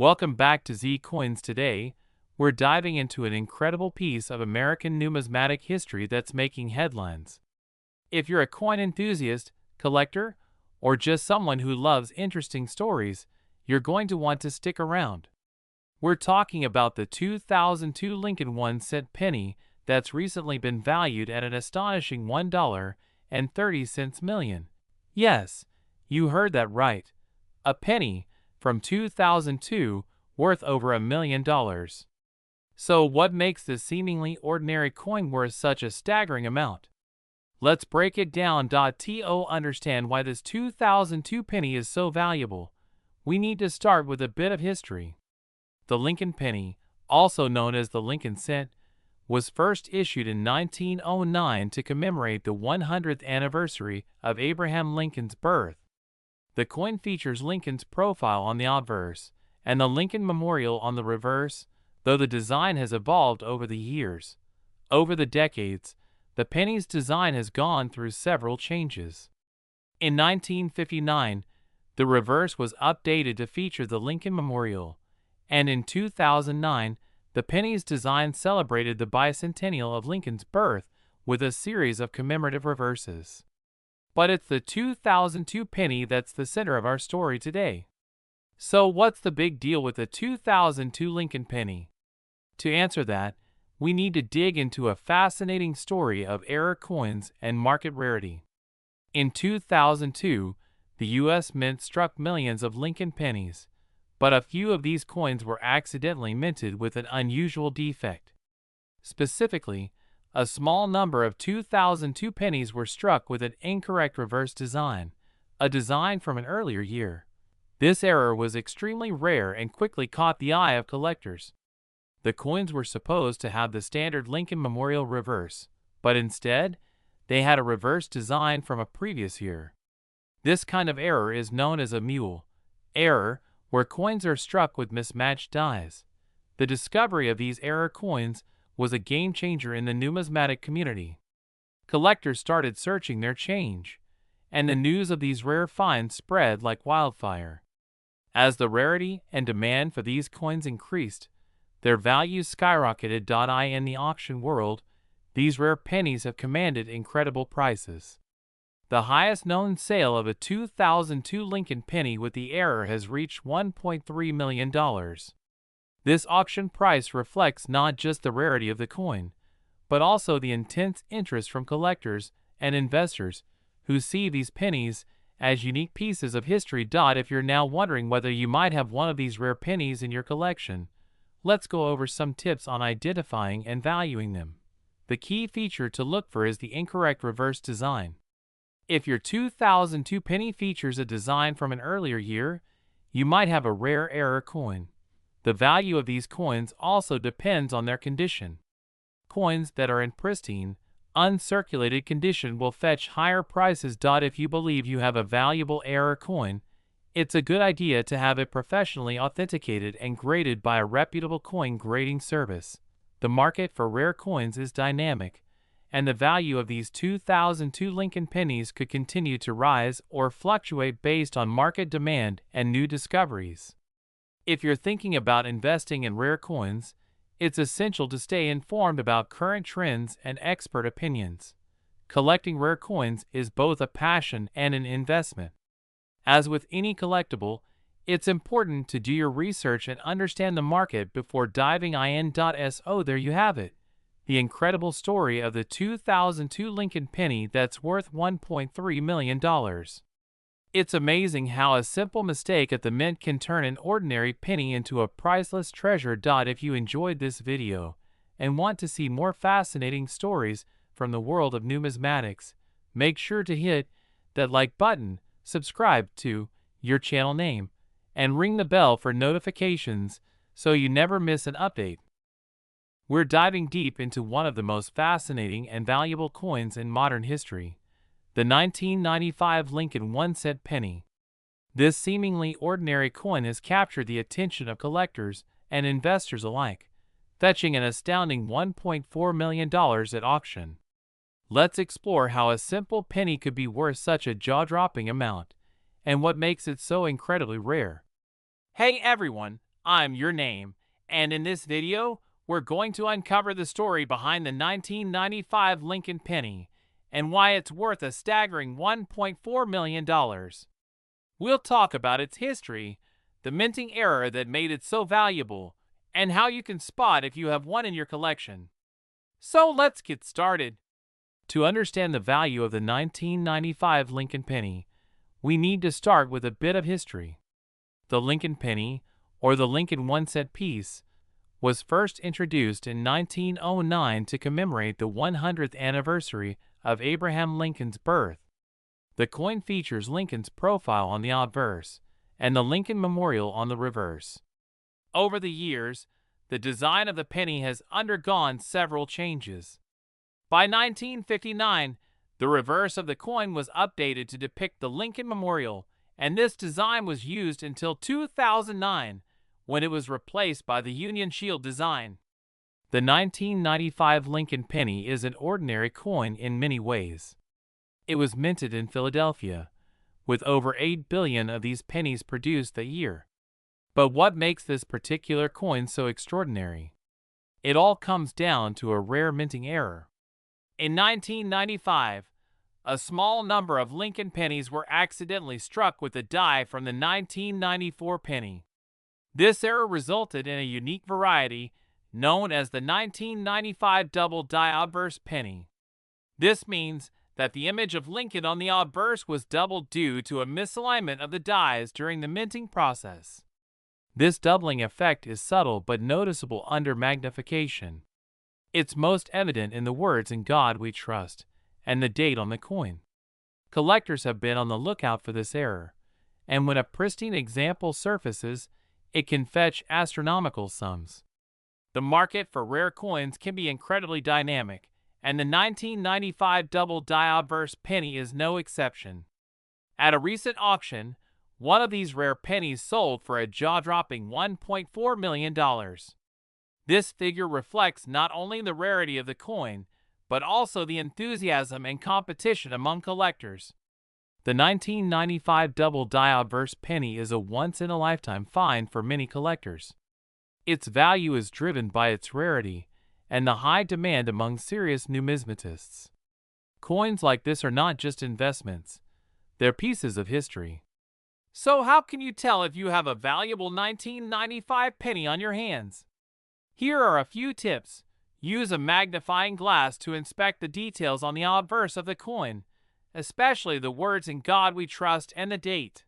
Welcome back to Z Coins. Today, we're diving into an incredible piece of American numismatic history that's making headlines. If you're a coin enthusiast, collector, or just someone who loves interesting stories, you're going to want to stick around. We're talking about the 2002 Lincoln 1-cent penny that's recently been valued at an astonishing $1.30 million. Yes, you heard that right. A penny from 2002 worth over $1 million. So what makes this seemingly ordinary coin worth such a staggering amount? Let's break it down. To understand why this 2002 penny is so valuable, we need to start with a bit of history. The Lincoln penny, also known as the Lincoln cent, was first issued in 1909 to commemorate the 100th anniversary of Abraham Lincoln's birth. The coin features Lincoln's profile on the obverse and the Lincoln Memorial on the reverse, though the design has evolved over the years. Over the decades, the penny's design has gone through several changes. In 1959, the reverse was updated to feature the Lincoln Memorial, and in 2009, the penny's design celebrated the bicentennial of Lincoln's birth with a series of commemorative reverses. But it's the 2002 penny that's the center of our story today. So what's the big deal with the 2002 Lincoln penny? To answer that, we need to dig into a fascinating story of error coins and market rarity. In 2002, the U.S. Mint struck millions of Lincoln pennies, but a few of these coins were accidentally minted with an unusual defect. Specifically, a small number of 2002 pennies were struck with an incorrect reverse design, a design from an earlier year. This error was extremely rare and quickly caught the eye of collectors. The coins were supposed to have the standard Lincoln Memorial reverse, but instead, they had a reverse design from a previous year. This kind of error is known as a mule error, where coins are struck with mismatched dies. The discovery of these error coins was a game-changer in the numismatic community. Collectors started searching their change, and the news of these rare finds spread like wildfire. As the rarity and demand for these coins increased, their values skyrocketed. In the auction world, these rare pennies have commanded incredible prices. The highest known sale of a 2002 Lincoln penny with the error has reached $1.3 million. This auction price reflects not just the rarity of the coin, but also the intense interest from collectors and investors who see these pennies as unique pieces of history. If you're now wondering whether you might have one of these rare pennies in your collection, let's go over some tips on identifying and valuing them. The key feature to look for is the incorrect reverse design. If your 2002 penny features a design from an earlier year, you might have a rare error coin. The value of these coins also depends on their condition. Coins that are in pristine, uncirculated condition will fetch higher prices. If you believe you have a valuable error coin, it's a good idea to have it professionally authenticated and graded by a reputable coin grading service. The market for rare coins is dynamic, and the value of these 2002 Lincoln pennies could continue to rise or fluctuate based on market demand and new discoveries. If you're thinking about investing in rare coins, it's essential to stay informed about current trends and expert opinions. Collecting rare coins is both a passion and an investment. As with any collectible, it's important to do your research and understand the market before diving in. So there you have it, the incredible story of the 2002 Lincoln penny that's worth $1.3 million. It's amazing how a simple mistake at the mint can turn an ordinary penny into a priceless treasure. If you enjoyed this video and want to see more fascinating stories from the world of numismatics, make sure to hit that like button, subscribe to your channel name, and ring the bell for notifications so you never miss an update. We're diving deep into one of the most fascinating and valuable coins in modern history, the 1995 Lincoln 1-cent penny. This seemingly ordinary coin has captured the attention of collectors and investors alike, fetching an astounding $1.4 million at auction. Let's explore how a simple penny could be worth such a jaw-dropping amount, and what makes it so incredibly rare. Hey everyone, I'm your name, and in this video, we're going to uncover the story behind the 1995 Lincoln penny and why it's worth a staggering $1.4 million. We'll talk about its history, the minting error that made it so valuable, and how you can spot if you have one in your collection. So let's get started. To understand the value of the 1995 Lincoln penny, we need to start with a bit of history. The Lincoln penny, or the Lincoln 1-cent piece, was first introduced in 1909 to commemorate the 100th anniversary of Abraham Lincoln's birth. The coin features Lincoln's profile on the obverse and the Lincoln Memorial on the reverse. Over the years, the design of the penny has undergone several changes. By 1959, the reverse of the coin was updated to depict the Lincoln Memorial, and this design was used until 2009, when it was replaced by the Union Shield design. The 1995 Lincoln penny is an ordinary coin in many ways. It was minted in Philadelphia, with over 8 billion of these pennies produced that year. But what makes this particular coin so extraordinary? It all comes down to a rare minting error. In 1995, a small number of Lincoln pennies were accidentally struck with a die from the 1994 penny. This error resulted in a unique variety known as the 1995 double die obverse penny. This means that the image of Lincoln on the obverse was doubled due to a misalignment of the dies during the minting process. This doubling effect is subtle but noticeable under magnification. It's most evident in the words "In God We Trust" and the date on the coin. Collectors have been on the lookout for this error, and when a pristine example surfaces, it can fetch astronomical sums. The market for rare coins can be incredibly dynamic, and the 1995 double die obverse penny is no exception. At a recent auction, one of these rare pennies sold for a jaw-dropping $1.4 million. This figure reflects not only the rarity of the coin, but also the enthusiasm and competition among collectors. The 1995 double die obverse penny is a once-in-a-lifetime find for many collectors. Its value is driven by its rarity and the high demand among serious numismatists. Coins like this are not just investments, they're pieces of history. So how can you tell if you have a valuable 1995 penny on your hands? Here are a few tips. Use a magnifying glass to inspect the details on the obverse of the coin, especially the words "In God We Trust" and the date.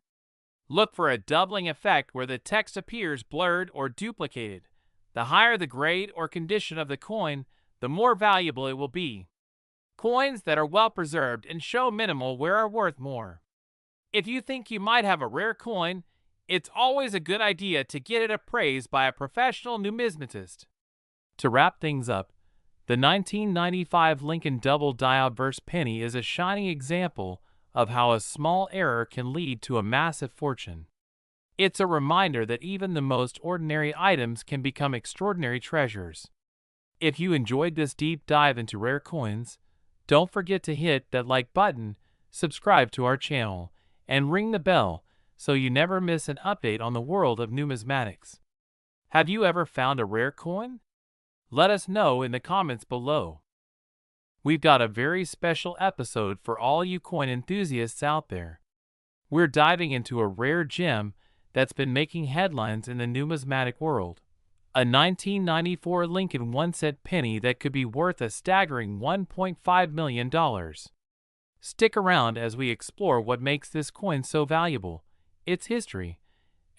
Look for a doubling effect where the text appears blurred or duplicated. The higher the grade or condition of the coin, the more valuable it will be. Coins that are well preserved and show minimal wear are worth more. If you think you might have a rare coin, it's always a good idea to get it appraised by a professional numismatist. To wrap things up, the 1995 Lincoln double die obverse penny is a shining example of how a small error can lead to a massive fortune. It's a reminder that even the most ordinary items can become extraordinary treasures. If you enjoyed this deep dive into rare coins, don't forget to hit that like button, subscribe to our channel, and ring the bell so you never miss an update on the world of numismatics. Have you ever found a rare coin? Let us know in the comments below. We've got a very special episode for all you coin enthusiasts out there. We're diving into a rare gem that's been making headlines in the numismatic world. A 1994 Lincoln 1-cent penny that could be worth a staggering $1.5 million. Stick around as we explore what makes this coin so valuable, its history,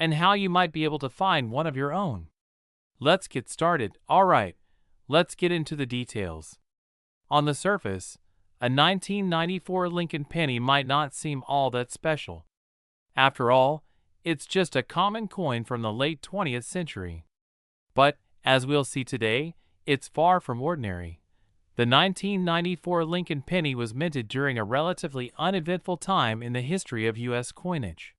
and how you might be able to find one of your own. Let's get started. Alright, let's get into the details. On the surface, a 1994 Lincoln penny might not seem all that special. After all, it's just a common coin from the late 20th century. But, as we'll see today, it's far from ordinary. The 1994 Lincoln penny was minted during a relatively uneventful time in the history of U.S. coinage.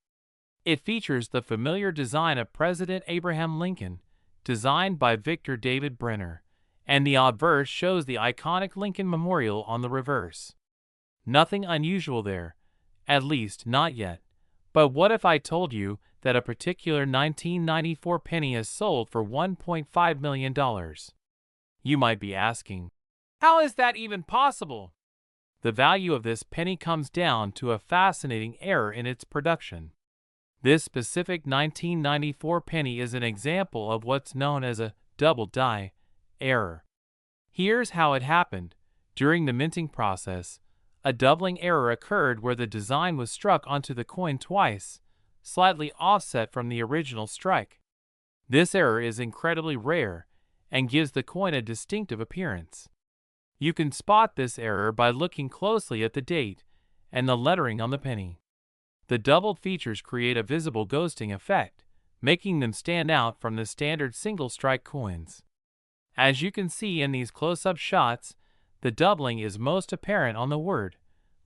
It features the familiar design of President Abraham Lincoln, designed by Victor David Brenner, and the obverse shows the iconic Lincoln Memorial on the reverse. Nothing unusual there, at least not yet. But what if I told you that a particular 1994 penny is sold for $1.5 million. You might be asking, how is that even possible? The value of this penny comes down to a fascinating error in its production. This specific 1994 penny is an example of what's known as a double die error. Here's how it happened. During the minting process, a doubling error occurred where the design was struck onto the coin twice, slightly offset from the original strike. This error is incredibly rare and gives the coin a distinctive appearance. You can spot this error by looking closely at the date and the lettering on the penny. The doubled features create a visible ghosting effect, making them stand out from the standard single-strike coins. As you can see in these close-up shots, the doubling is most apparent on the word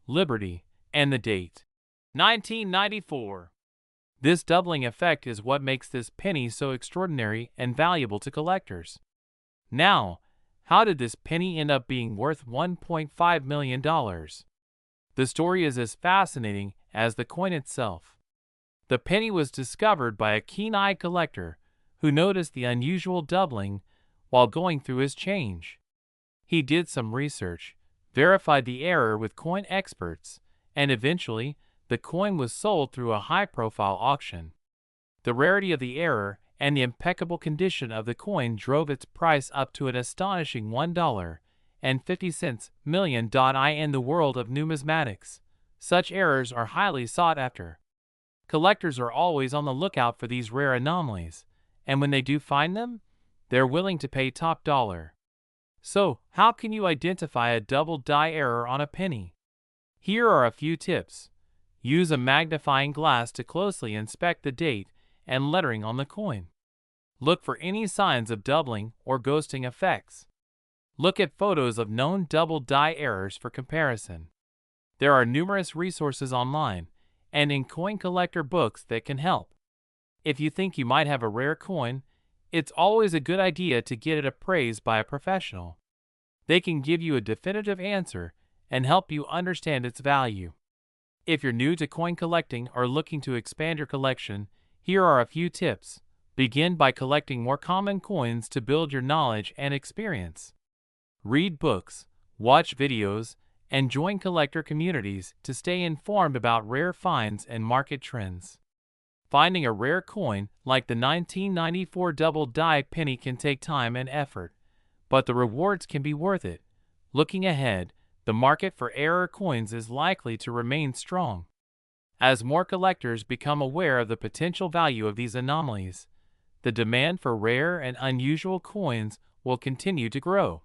Liberty and the date 1994. This doubling effect is what makes this penny so extraordinary and valuable to collectors. Now, how did this penny end up being worth $1.5 million? The story is as fascinating as the coin itself. The penny was discovered by a keen-eyed collector who noticed the unusual doubling while going through his change. He did some research, verified the error with coin experts, and eventually, the coin was sold through a high-profile auction. The rarity of the error and the impeccable condition of the coin drove its price up to an astonishing $1.50 million. In the world of numismatics, such errors are highly sought after. Collectors are always on the lookout for these rare anomalies, and when they do find them, they're willing to pay top dollar. So, how can you identify a double die error on a penny? Here are a few tips. Use a magnifying glass to closely inspect the date and lettering on the coin. Look for any signs of doubling or ghosting effects. Look at photos of known double die errors for comparison. There are numerous resources online and in coin collector books that can help. If you think you might have a rare coin, it's always a good idea to get it appraised by a professional. They can give you a definitive answer and help you understand its value. If you're new to coin collecting or looking to expand your collection, here are a few tips. Begin by collecting more common coins to build your knowledge and experience. Read books, watch videos, and join collector communities to stay informed about rare finds and market trends. Finding a rare coin like the 1994 double die penny can take time and effort, but the rewards can be worth it. Looking ahead, the market for rare coins is likely to remain strong. As more collectors become aware of the potential value of these anomalies, the demand for rare and unusual coins will continue to grow.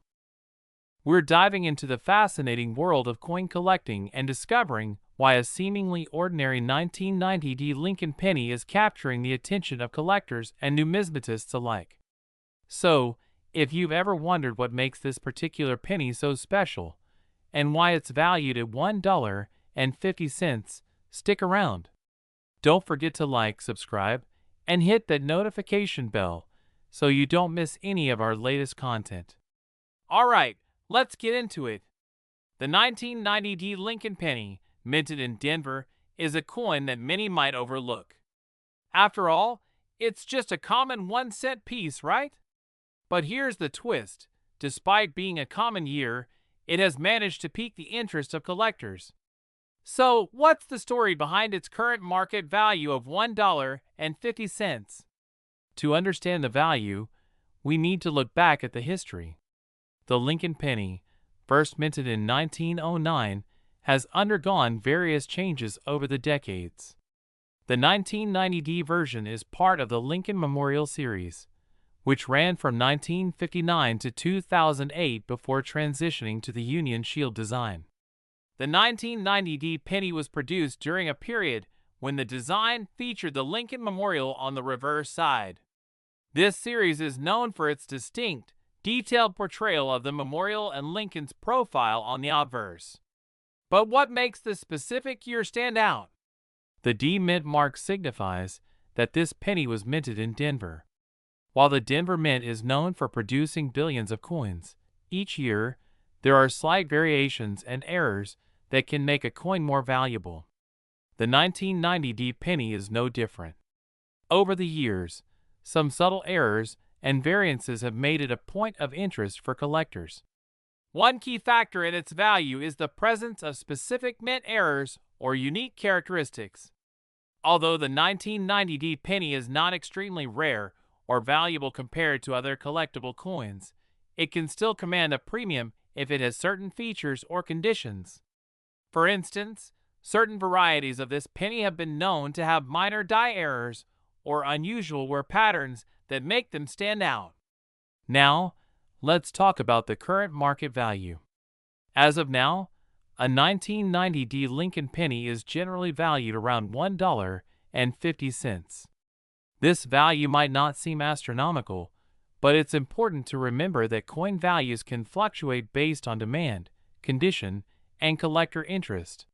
We're diving into the fascinating world of coin collecting and discovering why a seemingly ordinary 1990 Lincoln penny is capturing the attention of collectors and numismatists alike. So, if you've ever wondered what makes this particular penny so special, and why it's valued at $1.50, stick around. Don't forget to like, subscribe, and hit that notification bell so you don't miss any of our latest content. Alright, let's get into it. The 1990 Lincoln penny, minted in Denver, is a coin that many might overlook. After all, it's just a common 1-cent piece, right? But here's the twist. Despite being a common year, it has managed to pique the interest of collectors. So, what's the story behind its current market value of $1.50? To understand the value, we need to look back at the history. The Lincoln penny, first minted in 1909, has undergone various changes over the decades. The 1990 version is part of the Lincoln Memorial series, which ran from 1959 to 2008 before transitioning to the Union Shield design. The 1990 penny was produced during a period when the design featured the Lincoln Memorial on the reverse side. This series is known for its distinct, detailed portrayal of the memorial and Lincoln's profile on the obverse. But what makes this specific year stand out? The D Mint mark signifies that this penny was minted in Denver. While the Denver Mint is known for producing billions of coins each year, there are slight variations and errors that can make a coin more valuable. The 1990 penny is no different. Over the years, some subtle errors and variances have made it a point of interest for collectors. One key factor in its value is the presence of specific mint errors or unique characteristics. Although the 1990D penny is not extremely rare or valuable compared to other collectible coins, it can still command a premium if it has certain features or conditions. For instance, certain varieties of this penny have been known to have minor die errors or unusual wear patterns that make them stand out. Now, let's talk about the current market value. As of now, a 1990D Lincoln penny is generally valued around $1.50. This value might not seem astronomical, but it's important to remember that coin values can fluctuate based on demand, condition, and collector interest.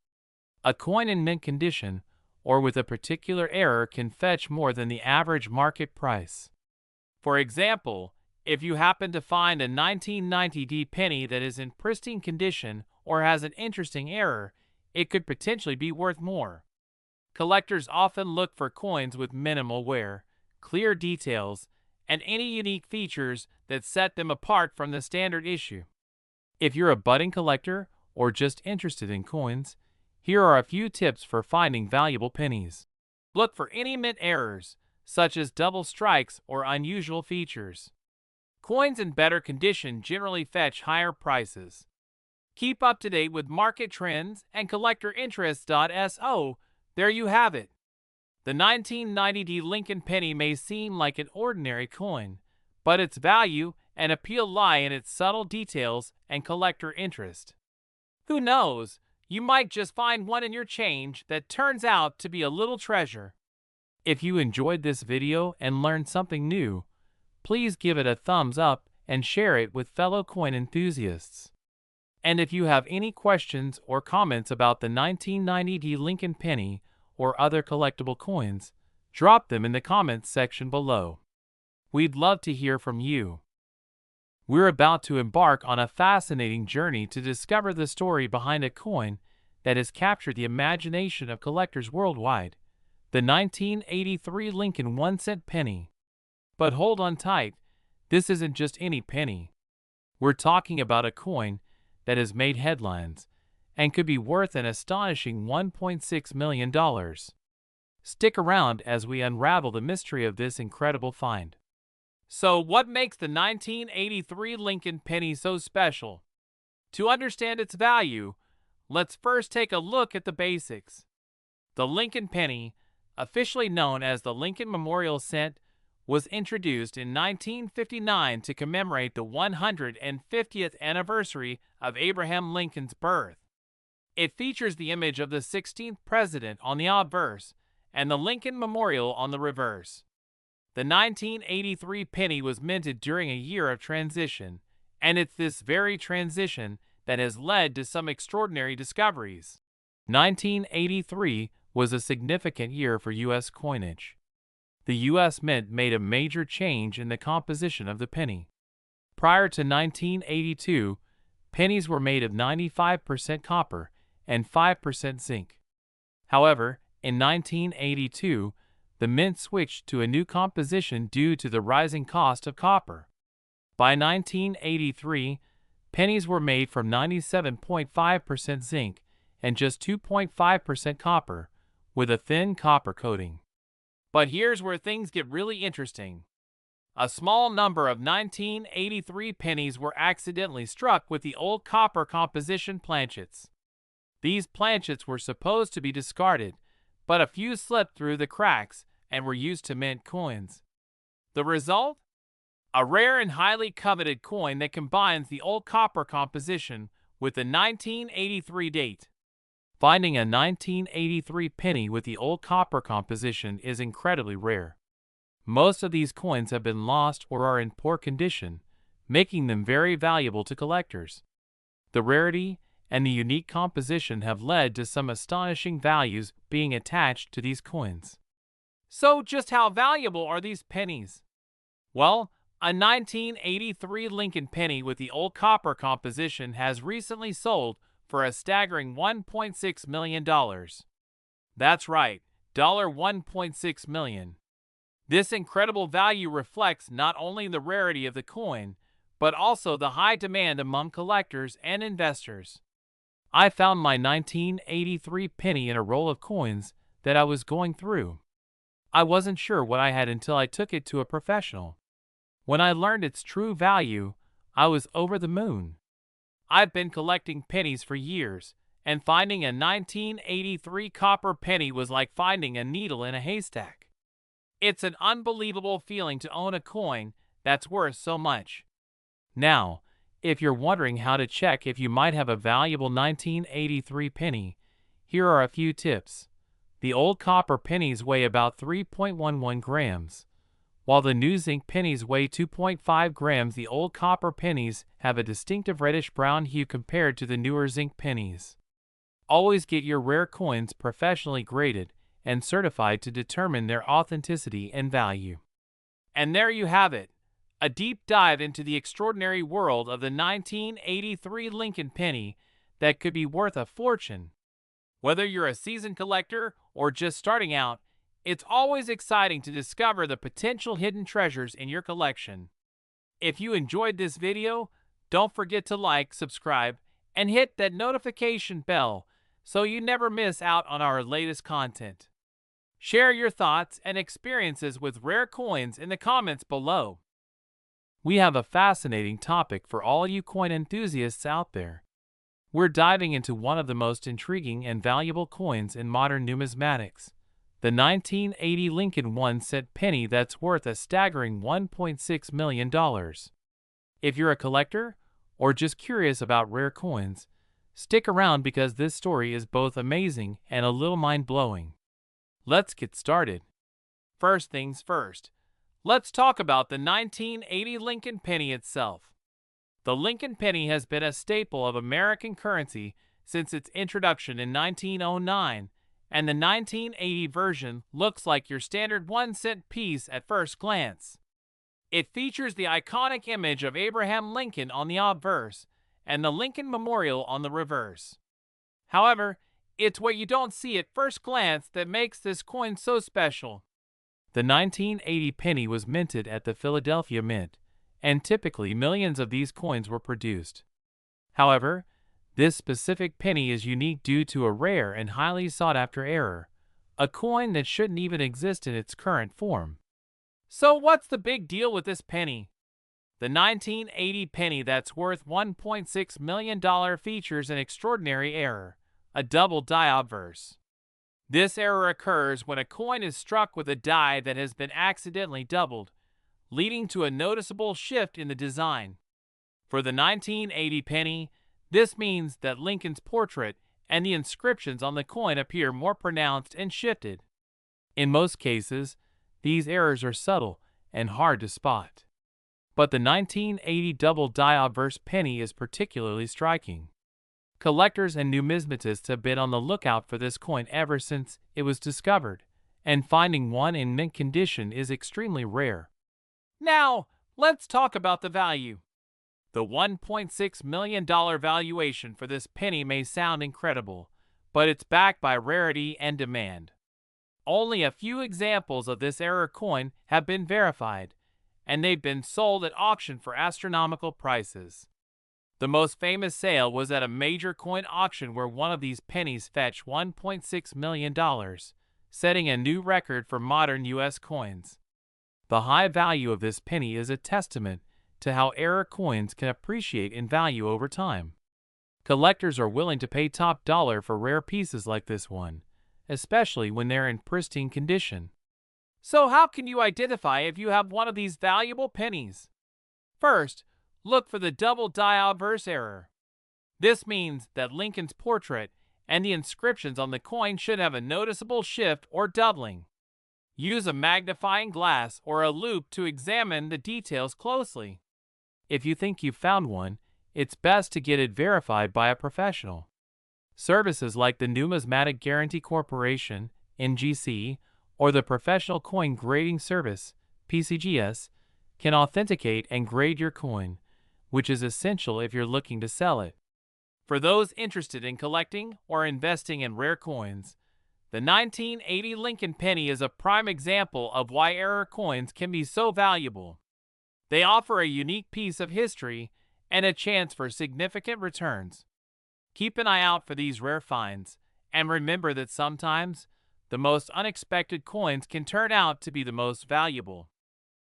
A coin in mint condition or with a particular error can fetch more than the average market price. For example, if you happen to find a 1990D penny that is in pristine condition or has an interesting error, it could potentially be worth more. Collectors often look for coins with minimal wear, clear details, and any unique features that set them apart from the standard issue. If you're a budding collector or just interested in coins, here are a few tips for finding valuable pennies. Look for any mint errors, such as double strikes or unusual features. Coins in better condition generally fetch higher prices. Keep up to date with market trends and collector interest.so. There you have it. The 1990D Lincoln penny may seem like an ordinary coin, but its value and appeal lie in its subtle details and collector interest. Who knows, you might just find one in your change that turns out to be a little treasure. If you enjoyed this video and learned something new, please give it a thumbs up and share it with fellow coin enthusiasts. And if you have any questions or comments about the 1990D Lincoln penny or other collectible coins, drop them in the comments section below. We'd love to hear from you. We're about to embark on a fascinating journey to discover the story behind a coin that has captured the imagination of collectors worldwide, the 1983 Lincoln 1-cent penny. But hold on tight, this isn't just any penny. We're talking about a coin that has made headlines and could be worth an astonishing $1.6 million. Stick around as we unravel the mystery of this incredible find. So, what makes the 1983 Lincoln penny so special? To understand its value, let's first take a look at the basics. The Lincoln penny, officially known as the Lincoln Memorial Cent, was introduced in 1959 to commemorate the 150th anniversary of Abraham Lincoln's birth. It features the image of the 16th president on the obverse and the Lincoln Memorial on the reverse. The 1983 penny was minted during a year of transition, and it's this very transition that has led to some extraordinary discoveries. 1983 was a significant year for U.S. coinage. The U.S. Mint made a major change in the composition of the penny. Prior to 1982, pennies were made of 95% copper and 5% zinc. However, in 1982, the mint switched to a new composition due to the rising cost of copper. By 1983, pennies were made from 97.5% zinc and just 2.5% copper, with a thin copper coating. But here's where things get really interesting. A small number of 1983 pennies were accidentally struck with the old copper composition planchets. These planchets were supposed to be discarded, but a few slipped through the cracks and were used to mint coins. The result? A rare and highly coveted coin that combines the old copper composition with the 1983 date. Finding a 1983 penny with the old copper composition is incredibly rare. Most of these coins have been lost or are in poor condition, making them very valuable to collectors. The rarity and the unique composition have led to some astonishing values being attached to these coins. So just how valuable are these pennies? Well, a 1983 Lincoln penny with the old copper composition has recently sold for a staggering $1.6 million. That's right, $1.6 million. This incredible value reflects not only the rarity of the coin, but also the high demand among collectors and investors. I found my 1983 penny in a roll of coins that I was going through. I wasn't sure what I had until I took it to a professional. When I learned its true value, I was over the moon. I've been collecting pennies for years, and finding a 1983 copper penny was like finding a needle in a haystack. It's an unbelievable feeling to own a coin that's worth so much. Now, if you're wondering how to check if you might have a valuable 1983 penny, here are a few tips. The old copper pennies weigh about 3.11 grams. While the new zinc pennies weigh 2.5 grams, the old copper pennies have a distinctive reddish-brown hue compared to the newer zinc pennies. Always get your rare coins professionally graded and certified to determine their authenticity and value. And there you have it, a deep dive into the extraordinary world of the 1983 Lincoln penny that could be worth a fortune. Whether you're a seasoned collector or just starting out, it's always exciting to discover the potential hidden treasures in your collection. If you enjoyed this video, don't forget to like, subscribe, and hit that notification bell so you never miss out on our latest content. Share your thoughts and experiences with rare coins in the comments below. We have a fascinating topic for all you coin enthusiasts out there. We're diving into one of the most intriguing and valuable coins in modern numismatics, the 1980 Lincoln 1-cent penny that's worth a staggering $1.6 million. If you're a collector or just curious about rare coins, stick around because this story is both amazing and a little mind-blowing. Let's get started. First things first, let's talk about the 1980 Lincoln penny itself. The Lincoln penny has been a staple of American currency since its introduction in 1909, and the 1980 version looks like your standard 1-cent piece at first glance. It features the iconic image of Abraham Lincoln on the obverse and the Lincoln Memorial on the reverse. However, it's what you don't see at first glance that makes this coin so special. The 1980 penny was minted at the Philadelphia Mint, and typically millions of these coins were produced. However, this specific penny is unique due to a rare and highly sought-after error, a coin that shouldn't even exist in its current form. So what's the big deal with this penny? The 1980 penny that's worth $1.6 million features an extraordinary error, a double die obverse. This error occurs when a coin is struck with a die that has been accidentally doubled, leading to a noticeable shift in the design. For the 1980 penny, this means that Lincoln's portrait and the inscriptions on the coin appear more pronounced and shifted. In most cases, these errors are subtle and hard to spot. But the 1980 double die obverse penny is particularly striking. Collectors and numismatists have been on the lookout for this coin ever since it was discovered, and finding one in mint condition is extremely rare. Now, let's talk about the value. The $1.6 million valuation for this penny may sound incredible, but it's backed by rarity and demand. Only a few examples of this error coin have been verified, and they've been sold at auction for astronomical prices. The most famous sale was at a major coin auction where one of these pennies fetched $1.6 million, setting a new record for modern U.S. coins. The high value of this penny is a testament to how error coins can appreciate in value over time. Collectors are willing to pay top dollar for rare pieces like this one, especially when they're in pristine condition. So how can you identify if you have one of these valuable pennies? First, look for the double die obverse error. This means that Lincoln's portrait and the inscriptions on the coin should have a noticeable shift or doubling. Use a magnifying glass or a loupe to examine the details closely. If you think you've found one, it's best to get it verified by a professional. Services like the Numismatic Guarantee Corporation, NGC, or the Professional Coin Grading Service, PCGS, can authenticate and grade your coin, which is essential if you're looking to sell it. For those interested in collecting or investing in rare coins, The 1980 Lincoln penny is a prime example of why error coins can be so valuable. They offer a unique piece of history and a chance for significant returns. Keep an eye out for these rare finds, and remember that sometimes the most unexpected coins can turn out to be the most valuable.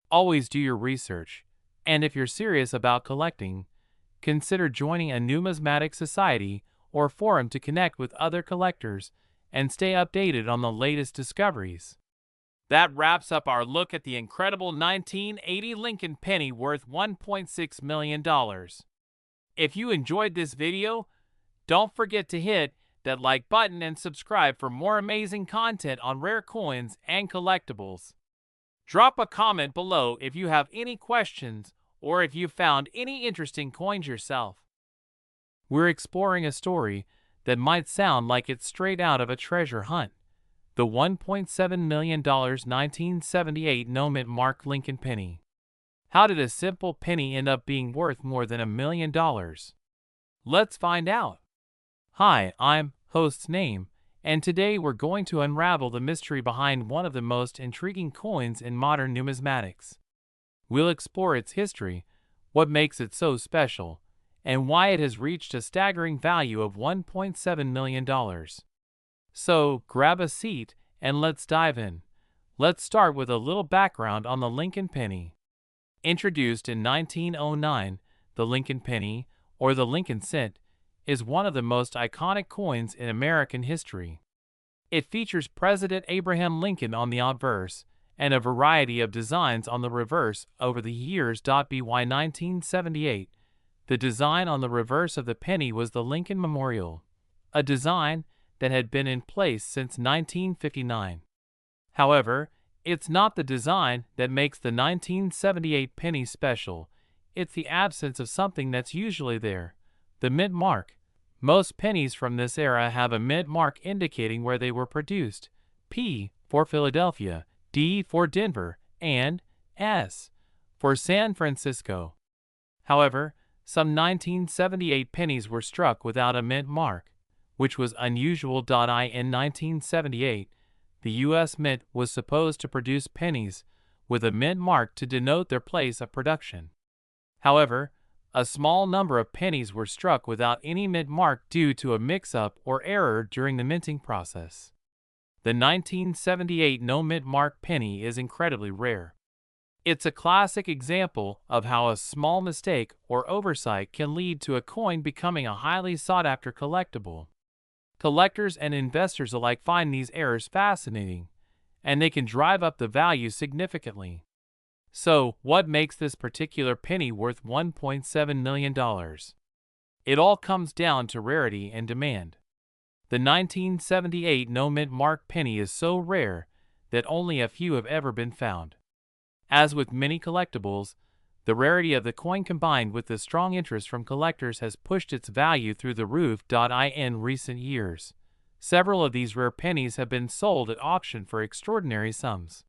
Always do your research, and if you're serious about collecting, consider joining a numismatic society or forum to connect with other collectors and stay updated on the latest discoveries. That wraps up our look at the incredible 1980 Lincoln penny worth $1.6 million. If you enjoyed this video, don't forget to hit that like button and subscribe for more amazing content on rare coins and collectibles. Drop a comment below if you have any questions or if you found any interesting coins yourself. We're exploring a story that might sound like it's straight out of a treasure hunt. The $1.7 million 1978 no-mint mark Lincoln penny. How did a simple penny end up being worth more than $1 million? Let's find out. Hi, I'm host's name, and today we're going to unravel the mystery behind one of the most intriguing coins in modern numismatics. We'll explore its history, what makes it so special, and why it has reached a staggering value of $1.7 million. So, grab a seat and let's dive in. Let's start with a little background on the Lincoln penny. Introduced in 1909, the Lincoln penny, or the Lincoln cent, is one of the most iconic coins in American history. It features President Abraham Lincoln on the obverse and a variety of designs on the reverse over the years. By 1978, the design on the reverse of the penny was the Lincoln Memorial, a design that had been in place since 1959. However, it's not the design that makes the 1978 penny special, it's the absence of something that's usually there, the mint mark. Most pennies from this era have a mint mark indicating where they were produced, P for Philadelphia, D for Denver, and S for San Francisco. However, some 1978 pennies were struck without a mint mark, which was unusual. In 1978, the U.S. Mint was supposed to produce pennies with a mint mark to denote their place of production. However, a small number of pennies were struck without any mint mark due to a mix-up or error during the minting process. The 1978 no mint mark penny is incredibly rare. It's a classic example of how a small mistake or oversight can lead to a coin becoming a highly sought-after collectible. Collectors and investors alike find these errors fascinating, and they can drive up the value significantly. So, what makes this particular penny worth $1.7 million? It all comes down to rarity and demand. The 1978 no mint mark penny is so rare that only a few have ever been found. As with many collectibles, the rarity of the coin combined with the strong interest from collectors has pushed its value through the roof. In recent years, several of these rare pennies have been sold at auction for extraordinary sums.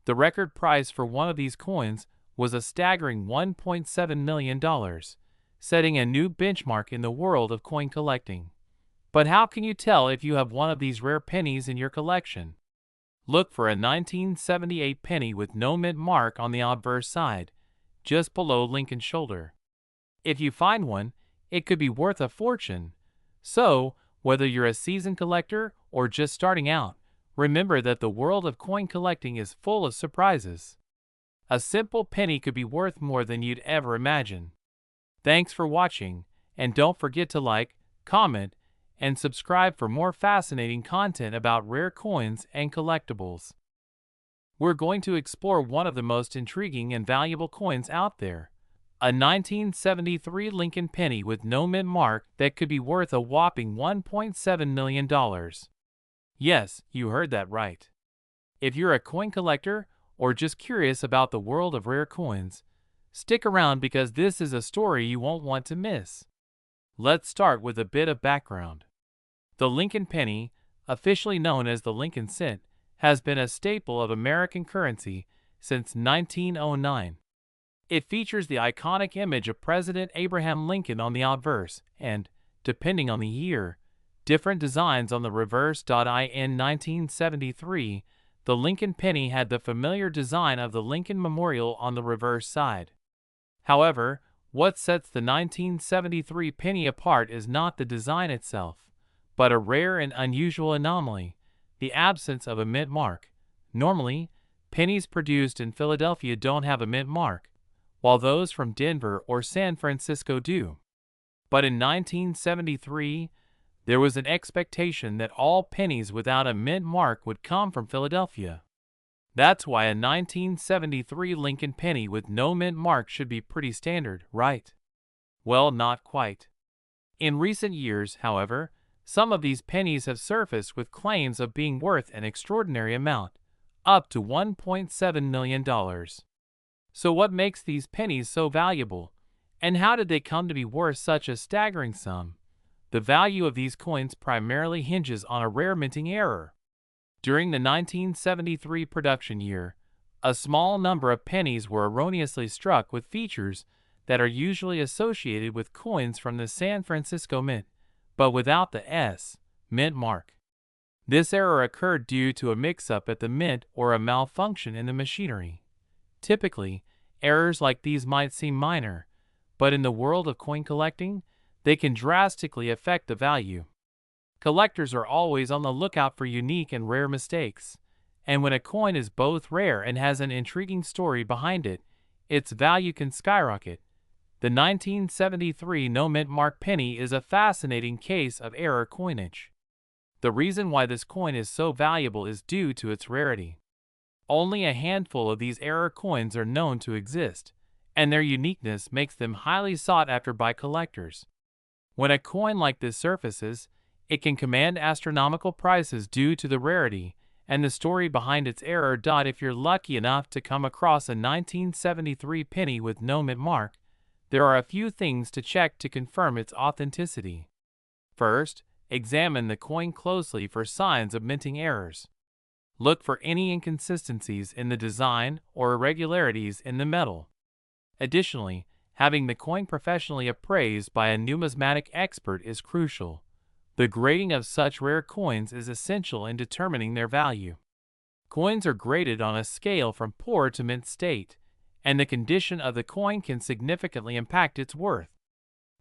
The record price for one of these coins was a staggering $1.7 million, setting a new benchmark in the world of coin collecting. But how can you tell if you have one of these rare pennies in your collection? Look for a 1978 penny with no mint mark on the obverse side, just below Lincoln's shoulder. If you find one, it could be worth a fortune. So, whether you're a seasoned collector or just starting out, remember that the world of coin collecting is full of surprises. A simple penny could be worth more than you'd ever imagine. Thanks for watching, and don't forget to like, comment, and subscribe for more fascinating content about rare coins and collectibles. We're going to explore one of the most intriguing and valuable coins out there, a 1973 Lincoln penny with no mint mark that could be worth a whopping $1.7 million. Yes, you heard that right. If you're a coin collector or just curious about the world of rare coins, stick around because this is a story you won't want to miss. Let's start with a bit of background. The Lincoln penny, officially known as the Lincoln cent, has been a staple of American currency since 1909. It features the iconic image of President Abraham Lincoln on the obverse and, depending on the year, different designs on the reverse. In 1973, the Lincoln penny had the familiar design of the Lincoln Memorial on the reverse side. However, what sets the 1973 penny apart is not the design itself, but a rare and unusual anomaly: the absence of a mint mark. Normally, pennies produced in Philadelphia don't have a mint mark, while those from Denver or San Francisco do. But in 1973, there was an expectation that all pennies without a mint mark would come from Philadelphia. That's why a 1973 Lincoln penny with no mint mark should be pretty standard, right? Well, not quite. In recent years, however, some of these pennies have surfaced with claims of being worth an extraordinary amount, up to $1.7 million. So what makes these pennies so valuable, and how did they come to be worth such a staggering sum? The value of these coins primarily hinges on a rare minting error. During the 1973 production year, a small number of pennies were erroneously struck with features that are usually associated with coins from the San Francisco Mint, but without the S mint mark. This error occurred due to a mix-up at the mint or a malfunction in the machinery. Typically, errors like these might seem minor, but in the world of coin collecting, they can drastically affect the value. Collectors are always on the lookout for unique and rare mistakes, and when a coin is both rare and has an intriguing story behind it, its value can skyrocket. The 1973 no mint mark penny is a fascinating case of error coinage. The reason why this coin is so valuable is due to its rarity. Only a handful of these error coins are known to exist, and their uniqueness makes them highly sought after by collectors. When a coin like this surfaces, it can command astronomical prices due to the rarity and the story behind its error. If you're lucky enough to come across a 1973 penny with no mint mark, there are a few things to check to confirm its authenticity. First, examine the coin closely for signs of minting errors. Look for any inconsistencies in the design or irregularities in the metal. Additionally, having the coin professionally appraised by a numismatic expert is crucial. The grading of such rare coins is essential in determining their value. Coins are graded on a scale from poor to mint state, and the condition of the coin can significantly impact its worth.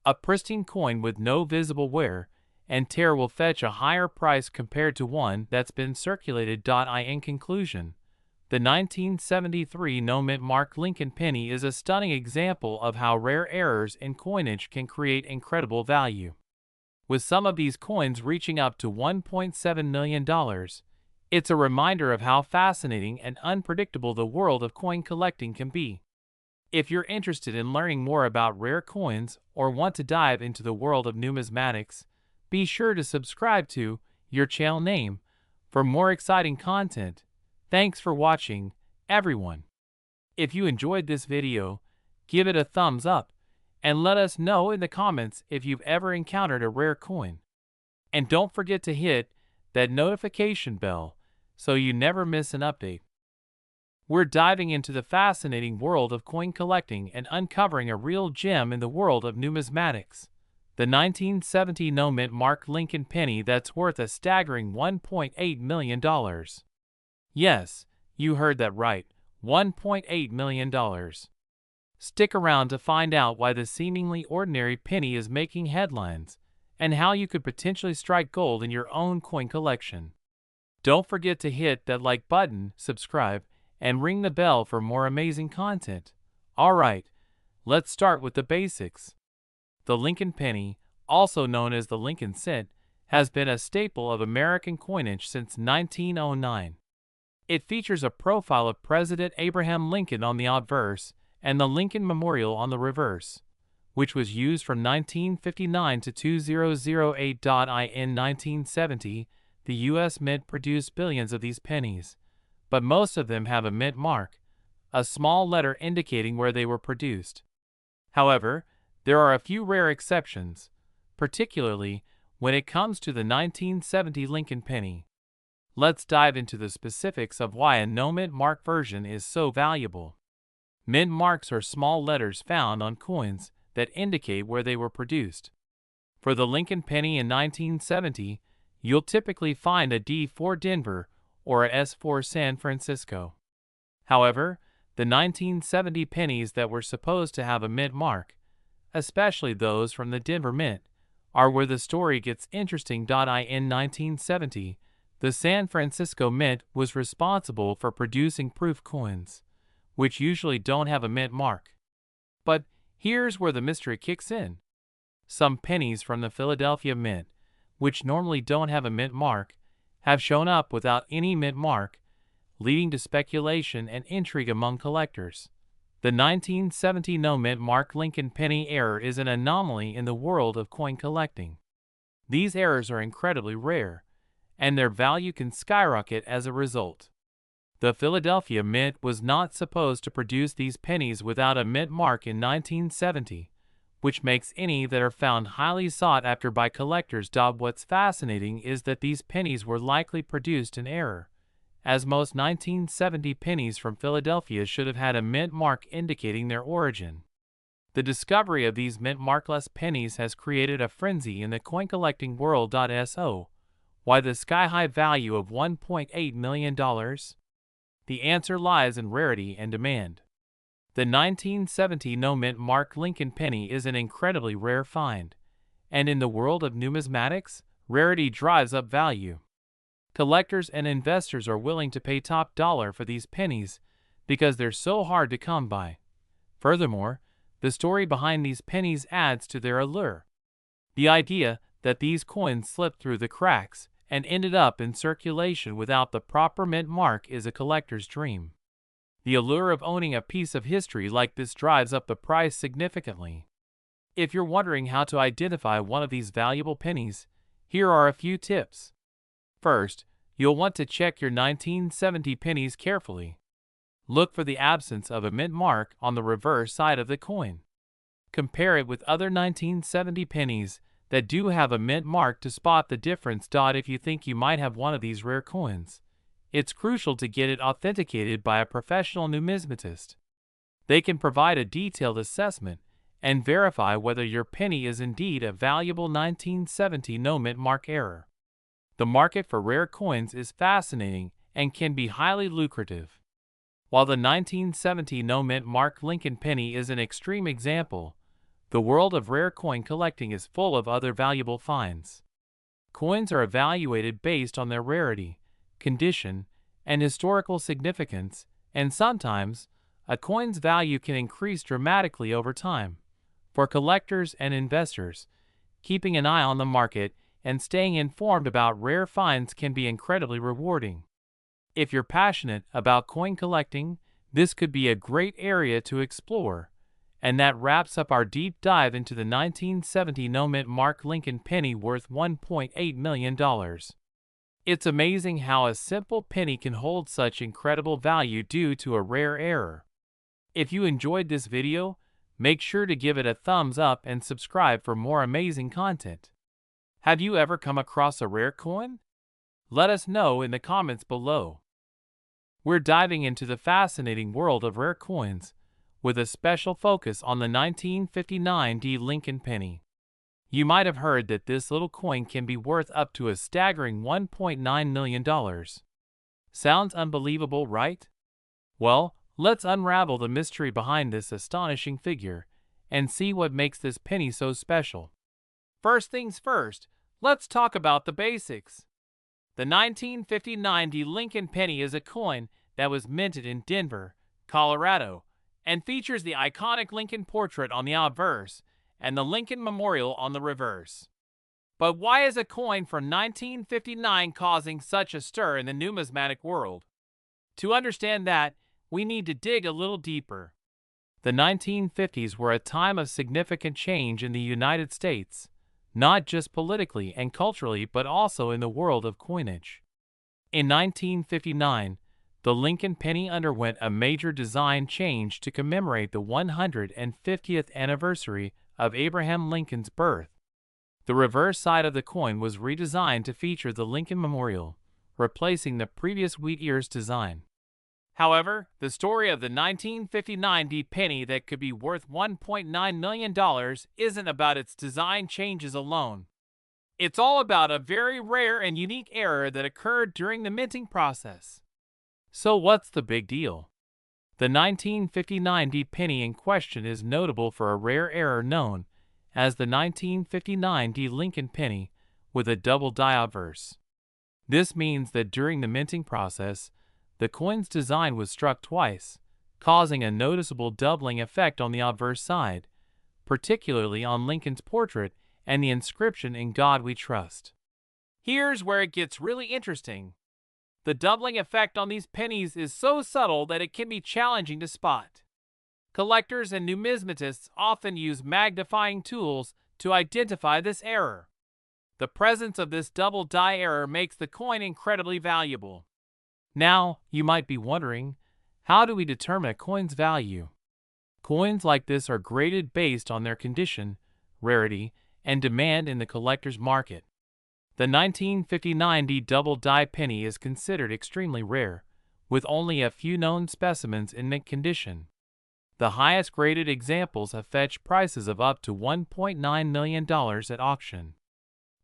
A pristine coin with no visible wear and tear will fetch a higher price compared to one that's been circulated. In conclusion, the 1973 no mint mark Lincoln penny is a stunning example of how rare errors in coinage can create incredible value. With some of these coins reaching up to $1.7 million, it's a reminder of how fascinating and unpredictable the world of coin collecting can be. If you're interested in learning more about rare coins or want to dive into the world of numismatics, be sure to subscribe to your channel name for more exciting content. Thanks for watching, everyone. If you enjoyed this video, give it a thumbs up and let us know in the comments if you've ever encountered a rare coin. And don't forget to hit that notification bell so you never miss an update. We're diving into the fascinating world of coin collecting and uncovering a real gem in the world of numismatics: the 1970 no mint mark Lincoln penny that's worth a staggering $1.8 million. Yes, you heard that right, $1.8 million. Stick around to find out why the seemingly ordinary penny is making headlines, and how you could potentially strike gold in your own coin collection. Don't forget to hit that like button, subscribe, and ring the bell for more amazing content. Alright, let's start with the basics. The Lincoln penny, also known as the Lincoln cent, has been a staple of American coinage since 1909. It features a profile of President Abraham Lincoln on the obverse and the Lincoln Memorial on the reverse, which was used from 1959 to 2008. In 1970, the U.S. Mint produced billions of these pennies, but most of them have a mint mark, a small letter indicating where they were produced. However, there are a few rare exceptions, particularly when it comes to the 1970 Lincoln penny. Let's dive into the specifics of why a no mint mark version is so valuable. Mint marks are small letters found on coins that indicate where they were produced. For the Lincoln penny in 1970, you'll typically find a D for Denver or a S for San Francisco. However, the 1970 pennies that were supposed to have a mint mark, especially those from the Denver Mint, are where the story gets interesting. In 1970, the San Francisco Mint was responsible for producing proof coins, which usually don't have a mint mark. But here's where the mystery kicks in. Some pennies from the Philadelphia Mint, which normally don't have a mint mark, have shown up without any mint mark, leading to speculation and intrigue among collectors. The 1970 no mint mark Lincoln penny error is an anomaly in the world of coin collecting. These errors are incredibly rare, and their value can skyrocket as a result. The Philadelphia Mint was not supposed to produce these pennies without a mint mark in 1970, which makes any that are found highly sought after by collectors. What's fascinating is that these pennies were likely produced in error, as most 1970 pennies from Philadelphia should have had a mint mark indicating their origin. The discovery of these mint markless pennies has created a frenzy in the coin collecting world. So, why the sky-high value of $1.8 million? The answer lies in rarity and demand. The 1970 no mint mark Lincoln penny is an incredibly rare find, and in the world of numismatics, rarity drives up value. Collectors and investors are willing to pay top dollar for these pennies because they're so hard to come by. Furthermore, the story behind these pennies adds to their allure. The idea that these coins slipped through the cracks and ended up in circulation without the proper mint mark is a collector's dream. The allure of owning a piece of history like this drives up the price significantly. If you're wondering how to identify one of these valuable pennies, here are a few tips. First, you'll want to check your 1970 pennies carefully. Look for the absence of a mint mark on the reverse side of the coin. Compare it with other 1970 pennies that do have a mint mark to spot the difference. If you think you might have one of these rare coins, it's crucial to get it authenticated by a professional numismatist. They can provide a detailed assessment and verify whether your penny is indeed a valuable 1970 no mint mark error. The market for rare coins is fascinating and can be highly lucrative. While the 1970 no mint mark Lincoln penny is an extreme example, the world of rare coin collecting is full of other valuable finds. Coins are evaluated based on their rarity, condition, and historical significance, and sometimes, a coin's value can increase dramatically over time. For collectors and investors, keeping an eye on the market and staying informed about rare finds can be incredibly rewarding. If you're passionate about coin collecting, this could be a great area to explore. And that wraps up our deep dive into the 1970 no mint mark Lincoln penny worth $1.8 million. It's amazing how a simple penny can hold such incredible value due to a rare error. If you enjoyed this video, make sure to give it a thumbs up and subscribe for more amazing content. Have you ever come across a rare coin? Let us know in the comments below. We're diving into the fascinating world of rare coins, with a special focus on the 1959 D Lincoln penny. You might have heard that this little coin can be worth up to a staggering $1.9 million. Sounds unbelievable, right? Well, let's unravel the mystery behind this astonishing figure and see what makes this penny so special. First things first, let's talk about the basics. The 1959 D Lincoln penny is a coin that was minted in Denver, Colorado, and features the iconic Lincoln portrait on the obverse and the Lincoln Memorial on the reverse. But why is a coin from 1959 causing such a stir in the numismatic world? To understand that, we need to dig a little deeper. The 1950s were a time of significant change in the United States, not just politically and culturally but also in the world of coinage. In 1959, the Lincoln penny underwent a major design change to commemorate the 150th anniversary of Abraham Lincoln's birth. The reverse side of the coin was redesigned to feature the Lincoln Memorial, replacing the previous wheat ears design. However, the story of the 1959 D penny that could be worth $1.9 million isn't about its design changes alone. It's all about a very rare and unique error that occurred during the minting process. So what's the big deal? The 1959 D penny in question is notable for a rare error known as the 1959 D Lincoln penny with a double die obverse. This means that during the minting process, the coin's design was struck twice, causing a noticeable doubling effect on the obverse side, particularly on Lincoln's portrait and the inscription "In God We Trust." Here's where it gets really interesting. The doubling effect on these pennies is so subtle that it can be challenging to spot. Collectors and numismatists often use magnifying tools to identify this error. The presence of this double die error makes the coin incredibly valuable. Now, you might be wondering, how do we determine a coin's value? Coins like this are graded based on their condition, rarity, and demand in the collector's market. The 1959 D double die penny is considered extremely rare, with only a few known specimens in mint condition. The highest graded examples have fetched prices of up to $1.9 million at auction.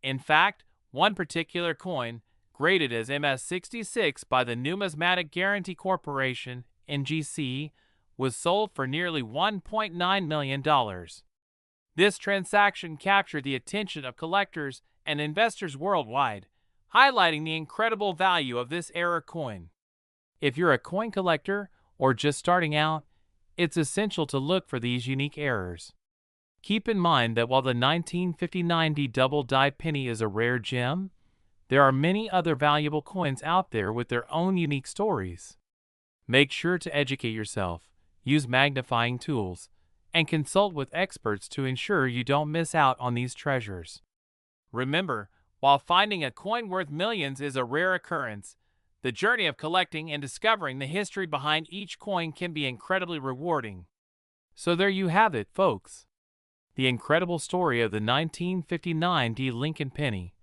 In fact, one particular coin, graded as MS-66 by the Numismatic Guarantee Corporation, NGC, was sold for nearly $1.9 million. This transaction captured the attention of collectors and investors worldwide, highlighting the incredible value of this error coin. If you're a coin collector or just starting out, it's essential to look for these unique errors. Keep in mind that while the 1959 D double die penny is a rare gem, there are many other valuable coins out there with their own unique stories. Make sure to educate yourself, use magnifying tools, and consult with experts to ensure you don't miss out on these treasures. Remember, while finding a coin worth millions is a rare occurrence, the journey of collecting and discovering the history behind each coin can be incredibly rewarding. So there you have it, folks. The incredible story of the 1959 D Lincoln penny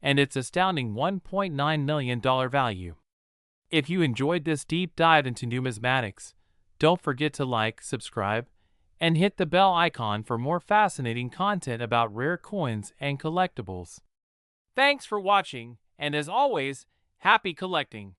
and its astounding $1.9 million value. If you enjoyed this deep dive into numismatics, don't forget to like, subscribe, and hit the bell icon for more fascinating content about rare coins and collectibles. Thanks for watching, and as always, happy collecting!